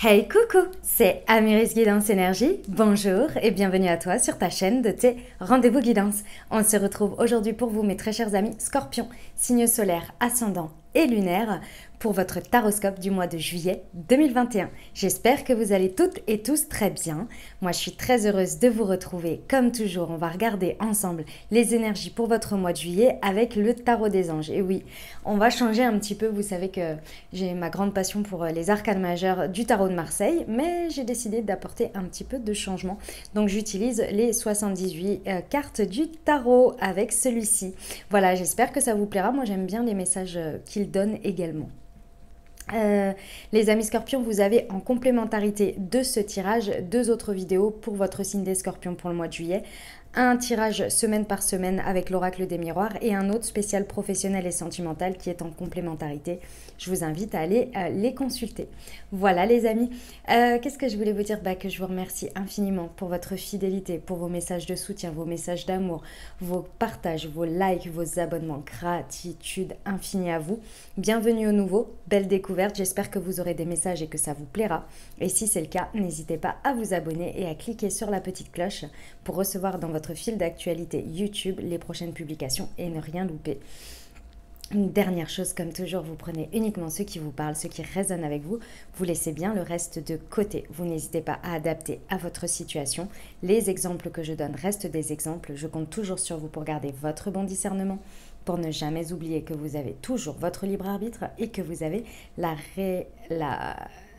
Hey coucou, c'est Amiris Guidance Énergie. Bonjour et bienvenue à toi sur ta chaîne de tes rendez-vous guidance. On se retrouve aujourd'hui pour vous mes très chers amis Scorpions, signe solaire, ascendant et lunaire pour votre taroscope du mois de juillet 2021. J'espère que vous allez toutes et tous très bien. Moi je suis très heureuse de vous retrouver. Comme toujours, on va regarder ensemble les énergies pour votre mois de juillet avec le tarot des anges. Et oui, on va changer un petit peu. Vous savez que j'ai ma grande passion pour les arcanes majeures du tarot de Marseille, mais j'ai décidé d'apporter un petit peu de changement. Donc j'utilise les 78 cartes du tarot avec celui-ci. Voilà, j'espère que ça vous plaira. Moi j'aime bien les messages qu'il donne également. Les amis scorpions, vous avez en complémentarité de ce tirage 2 autres vidéos pour votre signe des scorpions pour le mois de juillet. Un tirage semaine par semaine avec l'oracle des miroirs et un autre spécial professionnel et sentimental qui est en complémentarité. Je vous invite à aller les consulter. Voilà les amis, qu'est-ce que je voulais vous dire? Que je vous remercie infiniment pour votre fidélité, pour vos messages de soutien, vos messages d'amour, vos partages, vos likes, vos abonnements. Gratitude infinie à vous. Bienvenue au nouveau, belle découverte. J'espère que vous aurez des messages et que ça vous plaira. Et si c'est le cas, n'hésitez pas à vous abonner et à cliquer sur la petite cloche pour recevoir dans votre fil d'actualité YouTube les prochaines publications et ne rien louper. Une dernière chose, comme toujours, vous prenez uniquement ceux qui vous parlent, ceux qui résonnent avec vous, vous laissez bien le reste de côté. Vous n'hésitez pas à adapter à votre situation. Les exemples que je donne restent des exemples. Je compte toujours sur vous pour garder votre bon discernement, pour ne jamais oublier que vous avez toujours votre libre arbitre et que vous avez la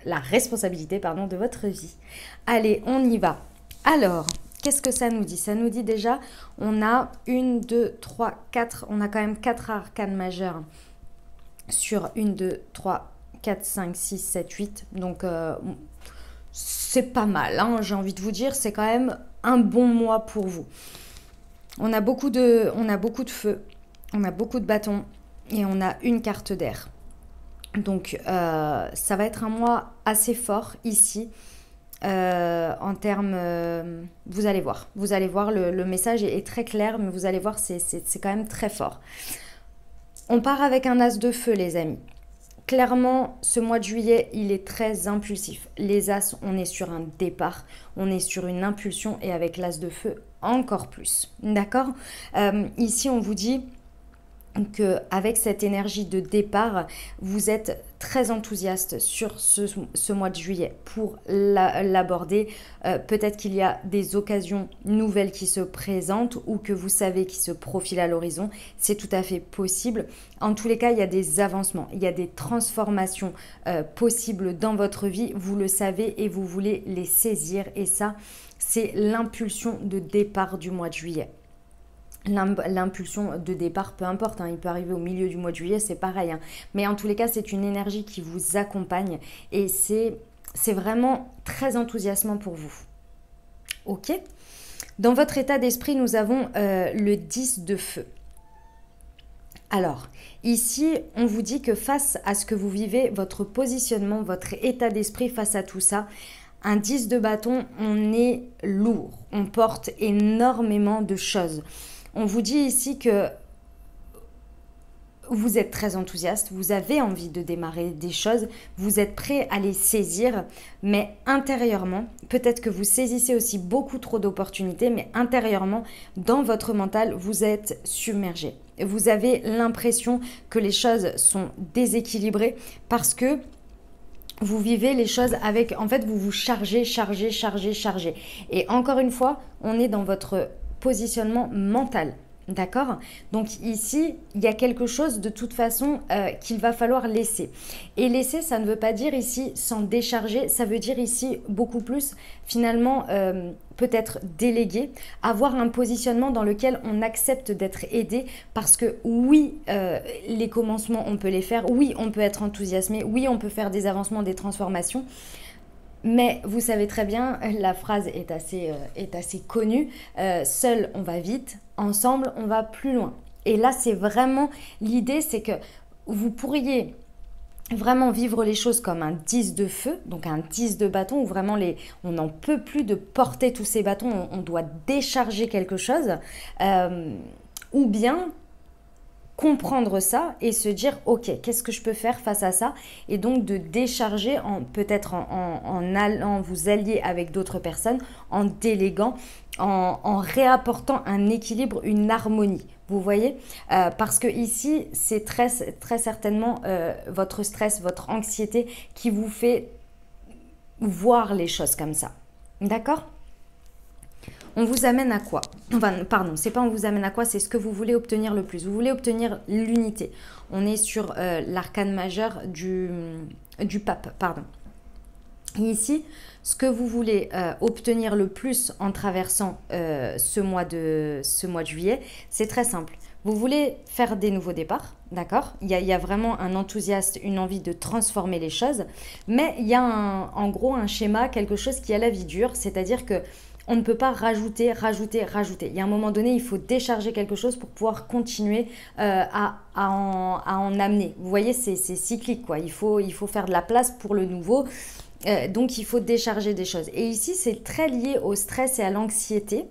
responsabilité de votre vie. Allez, on y va. Alors, qu'est-ce que ça nous dit? Ça nous dit déjà, on a 1, 2, 3, 4, on a quand même 4 arcanes majeures sur 1, 2, 3, 4, 5, 6, 7, 8. Donc, c'est pas mal, hein, j'ai envie de vous dire, c'est quand même un bon mois pour vous. On a beaucoup de feu, on a beaucoup de bâtons et on a une carte d'air. Donc, ça va être un mois assez fort ici. En termes, vous allez voir, le message est très clair, mais vous allez voir, c'est quand même très fort. On part avec un as de feu, les amis. Clairement, ce mois de juillet, il est très impulsif. Les as, on est sur un départ, on est sur une impulsion, et avec l'as de feu, encore plus. D'accord? Ici, on vous dit qu'avec cette énergie de départ, vous êtes très enthousiaste sur ce mois de juillet pour l'aborder. Peut-être qu'il y a des occasions nouvelles qui se présentent ou que vous savez qui se profilent à l'horizon. C'est tout à fait possible. En tous les cas, il y a des avancements, il y a des transformations possibles dans votre vie. Vous le savez et vous voulez les saisir. Et ça, c'est l'impulsion de départ du mois de juillet. L'impulsion de départ, peu importe, hein, il peut arriver au milieu du mois de juillet, c'est pareil. Hein. Mais en tous les cas, c'est une énergie qui vous accompagne et c'est vraiment très enthousiasmant pour vous. Ok? Dans votre état d'esprit, nous avons le 10 de feu. Alors, ici, on vous dit que face à ce que vous vivez, votre positionnement, votre état d'esprit face à tout ça, un 10 de bâton, on est lourd, on porte énormément de choses. On vous dit ici que vous êtes très enthousiaste, vous avez envie de démarrer des choses, vous êtes prêt à les saisir, mais intérieurement, peut-être que vous saisissez aussi beaucoup trop d'opportunités, mais intérieurement, dans votre mental, vous êtes submergé. Vous avez l'impression que les choses sont déséquilibrées parce que vous vivez les choses avec, en fait, vous vous chargez. Et encore une fois, on est dans votre positionnement mental. D'accord? Donc ici, il y a quelque chose de toute façon qu'il va falloir laisser. Et laisser, ça ne veut pas dire ici s'en décharger, ça veut dire ici beaucoup plus finalement peut-être déléguer, avoir un positionnement dans lequel on accepte d'être aidé parce que oui, les commencements, on peut les faire, oui, on peut être enthousiasmé, oui, on peut faire des avancements, des transformations. Mais vous savez très bien, la phrase est assez connue, seul on va vite, ensemble on va plus loin. Et là c'est vraiment l'idée, c'est que vous pourriez vraiment vivre les choses comme un 10 de feu, donc un 10 de bâton où vraiment on n'en peut plus de porter tous ces bâtons, on doit décharger quelque chose, ou bien comprendre ça et se dire ok, qu'est-ce que je peux faire face à ça, et donc de décharger peut-être en allant vous allier avec d'autres personnes, en déléguant, en réapportant un équilibre, une harmonie. Vous voyez, parce que ici c'est très certainement votre stress, votre anxiété qui vous fait voir les choses comme ça. D'accord? On vous amène à quoi? Enfin, pardon, c'est pas on vous amène à quoi, c'est ce que vous voulez obtenir le plus. Vous voulez obtenir l'unité. On est sur l'arcane majeur du pape, pardon. Et ici, ce que vous voulez obtenir le plus en traversant ce mois de juillet, c'est très simple. Vous voulez faire des nouveaux départs, d'accord? Il y a vraiment un enthousiasme, une envie de transformer les choses, mais il y a en gros un schéma, quelque chose qui a la vie dure, c'est-à-dire que on ne peut pas rajouter. Il y a un moment donné, il faut décharger quelque chose pour pouvoir continuer à en amener. Vous voyez, c'est cyclique, quoi. Il faut faire de la place pour le nouveau. Donc, il faut décharger des choses. Et ici, c'est très lié au stress et à l'anxiété.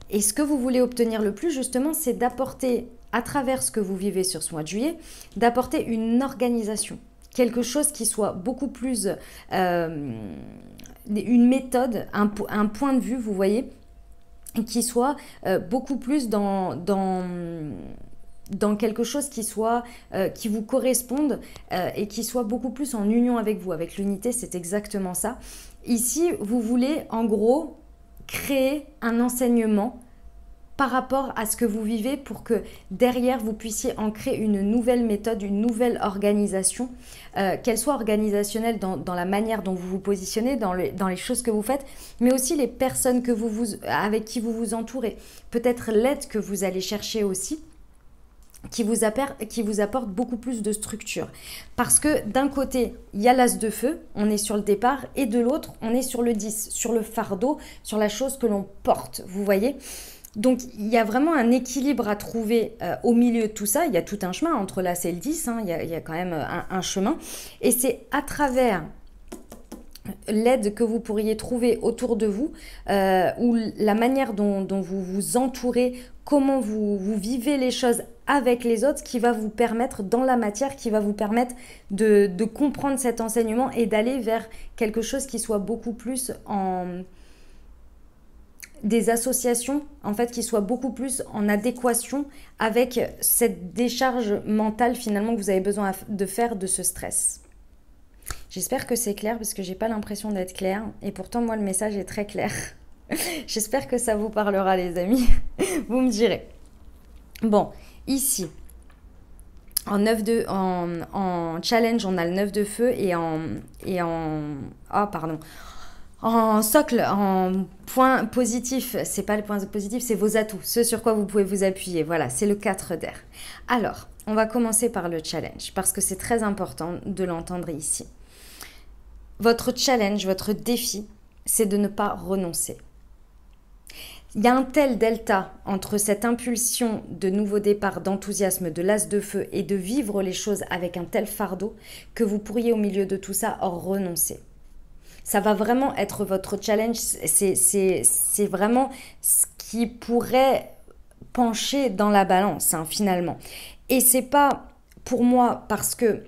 Et ce que vous voulez obtenir le plus, justement, c'est d'apporter, à travers ce que vous vivez sur ce mois de juillet, d'apporter une organisation. Quelque chose qui soit beaucoup plus... une méthode, un point de vue, vous voyez, qui soit beaucoup plus dans quelque chose qui vous corresponde et qui soit beaucoup plus en union avec vous. Avec l'unité, c'est exactement ça. Ici, vous voulez en gros créer un enseignement par rapport à ce que vous vivez pour que derrière vous puissiez en créer une nouvelle méthode, une nouvelle organisation, qu'elle soit organisationnelle dans la manière dont vous vous positionnez, dans les choses que vous faites, mais aussi les personnes avec qui vous vous entourez. Peut-être l'aide que vous allez chercher aussi, qui vous apporte beaucoup plus de structure. Parce que d'un côté, il y a l'as de feu, on est sur le départ, et de l'autre, on est sur le 10, sur le fardeau, sur la chose que l'on porte, vous voyez ? Donc, il y a vraiment un équilibre à trouver au milieu de tout ça. Il y a tout un chemin entre l'As et le 10, hein, il y a quand même un chemin. Et c'est à travers l'aide que vous pourriez trouver autour de vous, ou la manière dont vous vous entourez, comment vous vivez les choses avec les autres, qui va vous permettre, dans la matière, qui va vous permettre de comprendre cet enseignement et d'aller vers quelque chose qui soit beaucoup plus des associations en fait qui soient beaucoup plus en adéquation avec cette décharge mentale finalement que vous avez besoin de faire de ce stress. J'espère que c'est clair parce que j'ai pas l'impression d'être claire et pourtant moi le message est très clair. J'espère que ça vous parlera les amis. Vous me direz. Bon, ici en challenge on a le 9 de feu et en socle, en point positif, c'est pas le point positif, c'est vos atouts, ce sur quoi vous pouvez vous appuyer. Voilà, c'est le 4 d'air. Alors, on va commencer par le challenge, parce que c'est très important de l'entendre ici. Votre challenge, votre défi, c'est de ne pas renoncer. Il y a un tel delta entre cette impulsion de nouveau départ, d'enthousiasme, de l'as de feu et de vivre les choses avec un tel fardeau que vous pourriez au milieu de tout ça renoncer. Ça va vraiment être votre challenge, c'est vraiment ce qui pourrait pencher dans la balance finalement. Et c'est pas pour moi parce que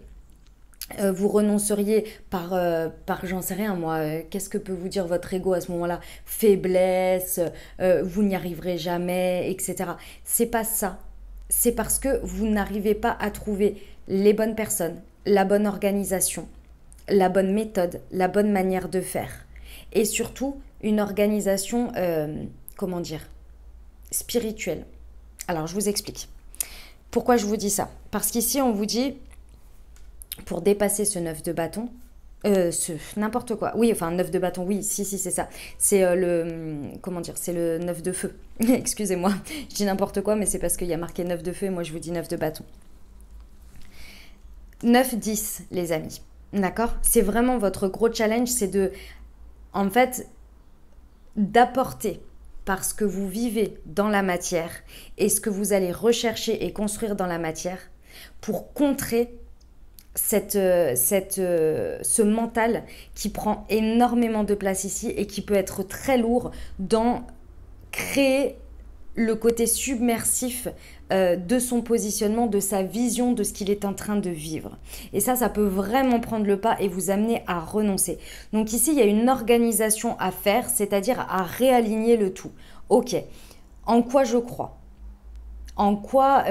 vous renonceriez par j'en sais rien moi, qu'est-ce que peut vous dire votre ego à ce moment-là? Faiblesse, vous n'y arriverez jamais, etc. C'est pas ça. C'est parce que vous n'arrivez pas à trouver les bonnes personnes, la bonne organisation, la bonne méthode, la bonne manière de faire. Et surtout, une organisation, spirituelle. Alors, je vous explique. Pourquoi je vous dis ça? Parce qu'ici, on vous dit, pour dépasser ce 9 de bâton, n'importe quoi. Oui, enfin, 9 de bâton, oui, si, c'est ça. C'est c'est le 9 de feu. Excusez-moi, je dis n'importe quoi, mais c'est parce qu'il y a marqué 9 de feu et moi, je vous dis 9 de bâton. 9-10, les amis. D'accord? C'est vraiment votre gros challenge, c'est d'apporter par ce que vous vivez dans la matière et ce que vous allez rechercher et construire dans la matière pour contrer ce mental qui prend énormément de place ici et qui peut être très lourd dans créer le côté submersif de son positionnement, de sa vision, de ce qu'il est en train de vivre. Et ça peut vraiment prendre le pas et vous amener à renoncer. Donc ici, il y a une organisation à faire, c'est-à-dire à réaligner le tout. Ok, en quoi je crois ? En quoi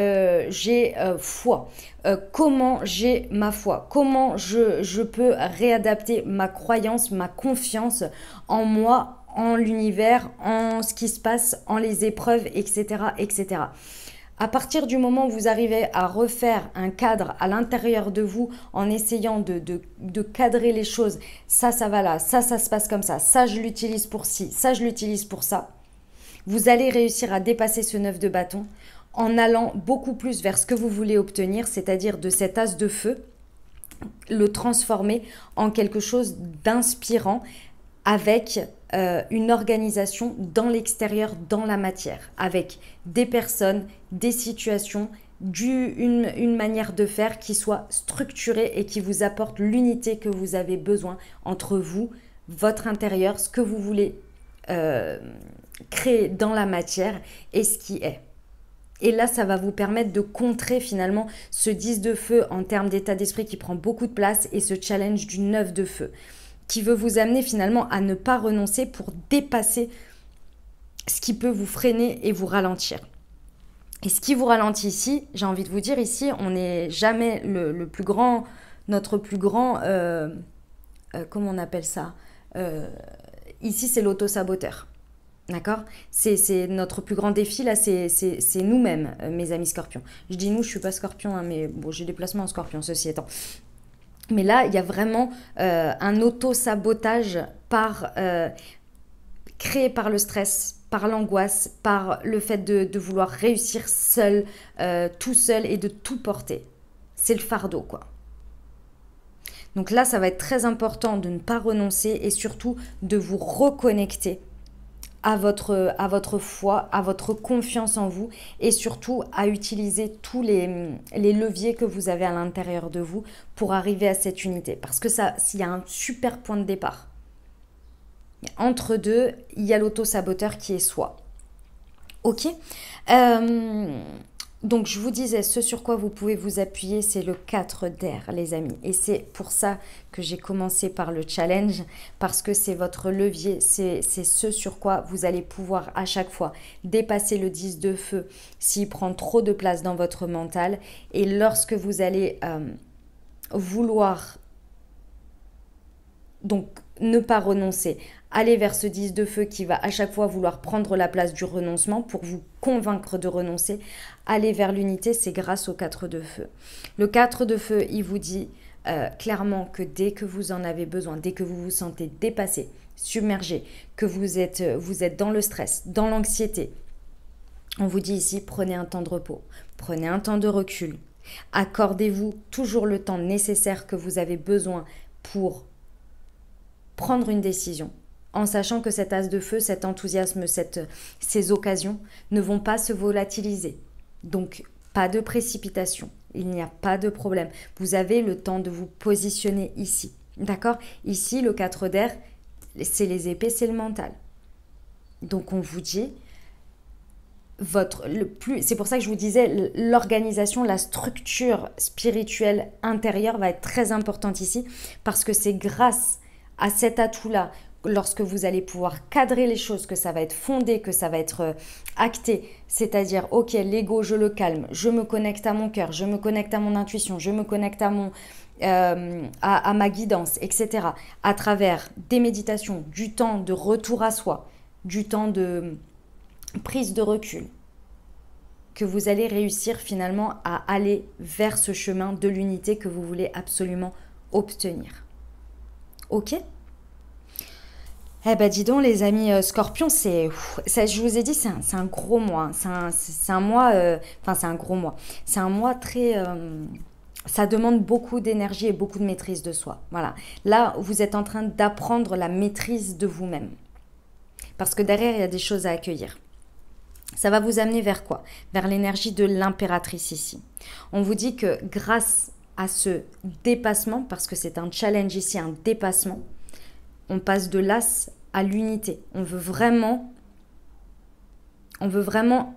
j'ai foi, comment j'ai ma foi, comment je peux réadapter ma croyance, ma confiance en moi, en l'univers, en ce qui se passe, en les épreuves, etc., etc. À partir du moment où vous arrivez à refaire un cadre à l'intérieur de vous en essayant de cadrer les choses, ça va là, ça se passe comme ça je l'utilise pour ci, ça je l'utilise pour ça, vous allez réussir à dépasser ce 9 de bâton en allant beaucoup plus vers ce que vous voulez obtenir, c'est-à-dire de cet as de feu, le transformer en quelque chose d'inspirant avec une organisation dans l'extérieur, dans la matière, avec des personnes, des situations, une manière de faire qui soit structurée et qui vous apporte l'unité que vous avez besoin entre vous, votre intérieur, ce que vous voulez créer dans la matière et ce qui est. Et là, ça va vous permettre de contrer finalement ce 10 de feu en termes d'état d'esprit qui prend beaucoup de place et ce challenge du 9 de feu qui veut vous amener finalement à ne pas renoncer pour dépasser ce qui peut vous freiner et vous ralentir. Et ce qui vous ralentit ici, j'ai envie de vous dire ici, on n'est jamais notre plus grand, comment on appelle ça ici, c'est l'auto-saboteur. D'accord ? C'est notre plus grand défi, là, c'est nous-mêmes, mes amis scorpions. Je dis nous, je ne suis pas scorpion, hein, mais bon, j'ai des placements en scorpion, ceci étant. Mais là, il y a vraiment un auto-sabotage créé par le stress, par l'angoisse, par le fait de vouloir réussir seul, tout seul et de tout porter. C'est le fardeau, quoi. Donc là, ça va être très important de ne pas renoncer et surtout de vous reconnecter à votre foi, à votre confiance en vous et surtout à utiliser tous les leviers que vous avez à l'intérieur de vous pour arriver à cette unité. Parce que ça, s'il y a un super point de départ. Entre deux, il y a l'auto-saboteur qui est soi. Ok ? Donc, je vous disais, ce sur quoi vous pouvez vous appuyer, c'est le 4 d'air, les amis. Et c'est pour ça que j'ai commencé par le challenge, parce que c'est votre levier, c'est ce sur quoi vous allez pouvoir à chaque fois dépasser le 10 de feu s'il prend trop de place dans votre mental. Et lorsque vous allez vouloir donc ne pas renoncer, aller vers ce 10 de feu qui va à chaque fois vouloir prendre la place du renoncement pour vous convaincre de renoncer, aller vers l'unité, c'est grâce au 4 de feu. Le 4 de feu, il vous dit clairement que dès que vous en avez besoin, dès que vous vous sentez dépassé, submergé, que vous êtes dans le stress, dans l'anxiété, on vous dit ici, prenez un temps de repos, prenez un temps de recul, accordez-vous toujours le temps nécessaire que vous avez besoin pour prendre une décision, en sachant que cet as de feu, cet enthousiasme, ces occasions ne vont pas se volatiliser. Donc, pas de précipitation, il n'y a pas de problème. Vous avez le temps de vous positionner ici, d'accord ? Ici, le 4 d'air, c'est les épées, c'est le mental. Donc, on vous dit, c'est pour ça que je vous disais, l'organisation, la structure spirituelle intérieure va être très importante ici, parce que c'est grâce à cet atout-là, lorsque vous allez pouvoir cadrer les choses, que ça va être fondé, que ça va être acté, c'est-à-dire, ok, l'ego, je le calme, je me connecte à mon cœur, je me connecte à mon intuition, je me connecte à ma guidance, etc., à travers des méditations, du temps de retour à soi, du temps de prise de recul, que vous allez réussir finalement à aller vers ce chemin de l'unité que vous voulez absolument obtenir. Ok ? Eh ben dis donc les amis scorpions, je vous ai dit, c'est un gros mois, c'est un mois, c'est un gros mois, c'est un mois très, ça demande beaucoup d'énergie et beaucoup de maîtrise de soi, voilà. Là, vous êtes en train d'apprendre la maîtrise de vous-même, parce que derrière, il y a des choses à accueillir. Ça va vous amener vers quoi ? Vers l'énergie de l'impératrice ici. On vous dit que grâce à ce dépassement, parce que c'est un challenge ici, un dépassement, on passe de l'as à l'unité. On veut vraiment On veut vraiment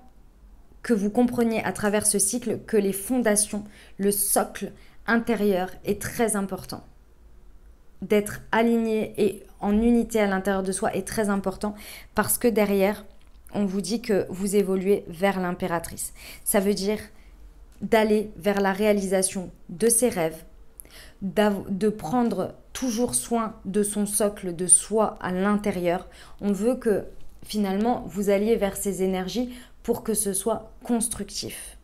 que vous compreniez à travers ce cycle que les fondations, le socle intérieur est très important. D'être aligné et en unité à l'intérieur de soi est très important parce que derrière, on vous dit que vous évoluez vers l'impératrice. Ça veut dire d'aller vers la réalisation de ses rêves, de prendre toujours soin de son socle de soi à l'intérieur. On veut que finalement vous alliez vers ces énergies pour que ce soit constructif,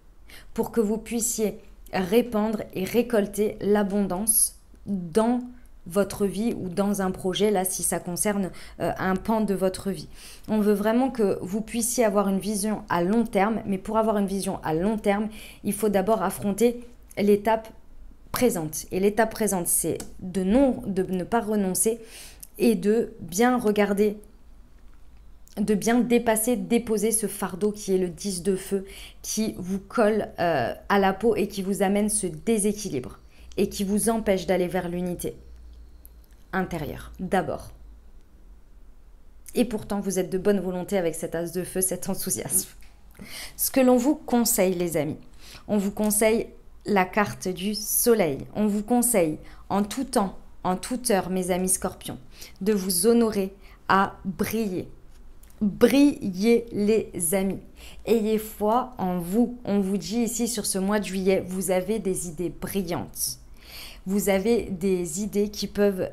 pour que vous puissiez répandre et récolter l'abondance dans votre vie ou dans un projet, là si ça concerne un pan de votre vie. On veut vraiment que vous puissiez avoir une vision à long terme, mais pour avoir une vision à long terme, il faut d'abord affronter l'étape présente. Et l'étape présente, c'est de ne pas renoncer et de bien regarder, de bien dépasser, déposer ce fardeau qui est le 10 de feu, qui vous colle à la peau et qui vous amène ce déséquilibre et qui vous empêche d'aller vers l'unité intérieure, d'abord. Et pourtant, vous êtes de bonne volonté avec cet as de feu, cet enthousiasme. Ce que l'on vous conseille, les amis, on vous conseille la carte du soleil. On vous conseille en tout temps, en toute heure, mes amis scorpions, de vous honorer à briller. Brillez les amis. Ayez foi en vous. On vous dit ici sur ce mois de juillet, vous avez des idées brillantes. Vous avez des idées qui peuvent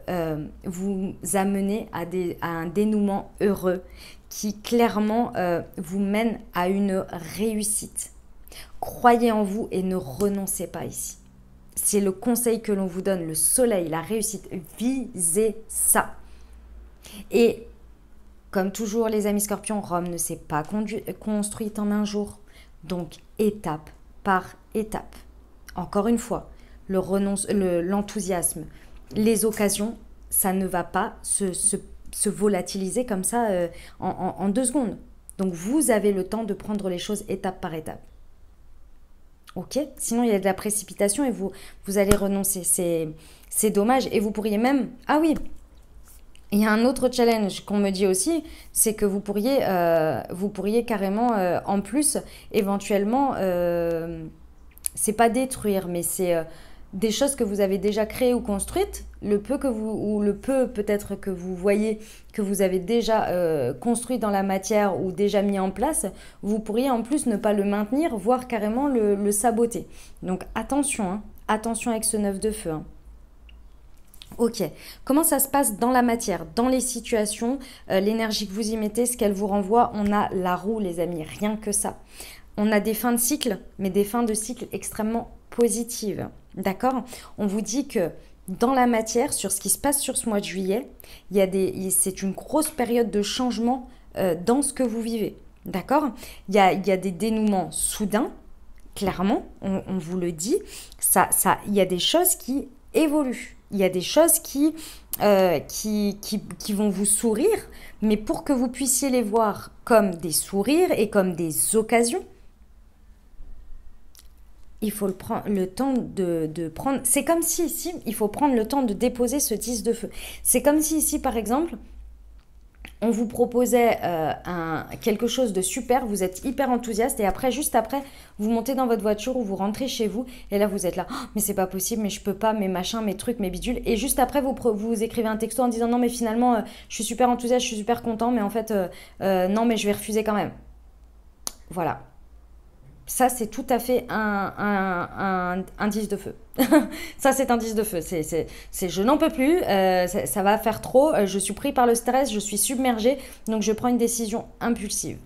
vous amener à un dénouement heureux qui clairement vous mène à une réussite. Croyez en vous et ne renoncez pas ici. C'est le conseil que l'on vous donne, le soleil, la réussite. Visez ça. Et comme toujours les amis scorpions, Rome ne s'est pas construite en un jour. Donc étape par étape. Encore une fois, l'enthousiasme, les occasions, ça ne va pas se volatiliser comme ça en 2 secondes. Donc vous avez le temps de prendre les choses étape par étape. Ok ? Sinon il y a de la précipitation et vous allez renoncer. C'est dommage. Et vous pourriez même... Ah oui, il y a un autre challenge qu'on me dit aussi, c'est que vous pourriez carrément en plus éventuellement, c'est pas détruire, mais c'est des choses que vous avez déjà créées ou construites, le peu peut-être que vous voyez que vous avez déjà construit dans la matière ou déjà mis en place, vous pourriez en plus ne pas le maintenir, voire carrément le saboter. Donc attention, hein, attention avec ce 9 de feu. Hein. Ok, comment ça se passe dans la matière, dans les situations, l'énergie que vous y mettez, ce qu'elle vous renvoie, on a la roue les amis, rien que ça. On a des fins de cycle, mais des fins de cycle extrêmement positives, d'accord? On vous dit que dans la matière, sur ce qui se passe sur ce mois de juillet, c'est une grosse période de changement dans ce que vous vivez, d'accord? Il y a des dénouements soudains, clairement, on vous le dit, il y a des choses qui évoluent. Il y a des choses qui vont vous sourire, mais pour que vous puissiez les voir comme des sourires et comme des occasions, il faut le temps de prendre... C'est comme si ici, il faut prendre le temps de déposer ce 10 de feu. C'est comme si ici, par exemple, on vous proposait quelque chose de super, vous êtes hyper enthousiaste et après, juste après, vous montez dans votre voiture ou vous rentrez chez vous et là, vous êtes là, oh, mais c'est pas possible, mais je peux pas, mes machins, mes trucs, mes bidules. Et juste après, vous écrivez un texto en disant non, mais finalement, je suis super enthousiaste, je suis super content, mais en fait, non, mais je vais refuser quand même. Voilà. Ça, c'est tout à fait un 10 de feu. Ça, c'est un 10 de feu. C'est je n'en peux plus, ça va faire trop, je suis pris par le stress, je suis submergée, donc je prends une décision impulsive.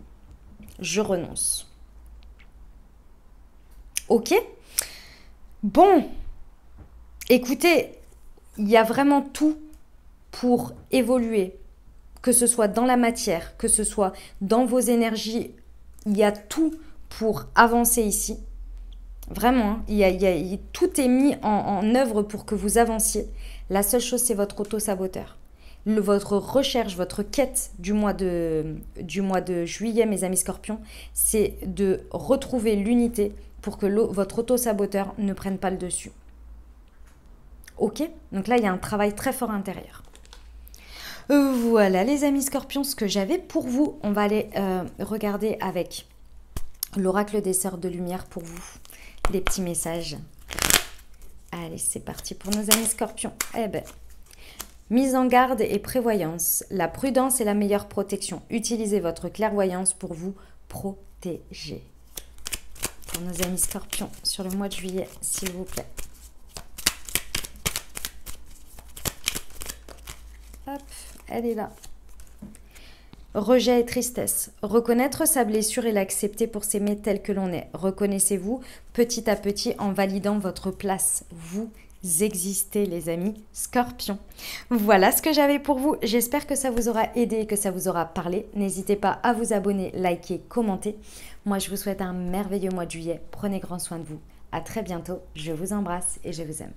Je renonce. Ok ? Bon, écoutez, il y a vraiment tout pour évoluer, que ce soit dans la matière, que ce soit dans vos énergies, il y a tout pour avancer ici. Vraiment, hein, tout est mis en œuvre pour que vous avanciez. La seule chose, c'est votre auto-saboteur. Votre recherche, votre quête du mois de juillet, mes amis scorpions, c'est de retrouver l'unité pour que votre auto-saboteur ne prenne pas le dessus. Ok ? Donc là, il y a un travail très fort intérieur. Voilà les amis scorpions, ce que j'avais pour vous. On va aller regarder avec l'oracle des sœurs de lumière pour vous. Les petits messages. Allez, c'est parti pour nos amis scorpions. Eh ben, mise en garde et prévoyance. La prudence est la meilleure protection. Utilisez votre clairvoyance pour vous protéger. Pour nos amis scorpions, sur le mois de juillet, s'il vous plaît. Hop, elle est là. Rejet et tristesse. Reconnaître sa blessure et l'accepter pour s'aimer tel que l'on est. Reconnaissez-vous petit à petit en validant votre place. Vous existez les amis scorpions. Voilà ce que j'avais pour vous. J'espère que ça vous aura aidé, que ça vous aura parlé. N'hésitez pas à vous abonner, liker, commenter. Moi je vous souhaite un merveilleux mois de juillet. Prenez grand soin de vous. À très bientôt. Je vous embrasse et je vous aime.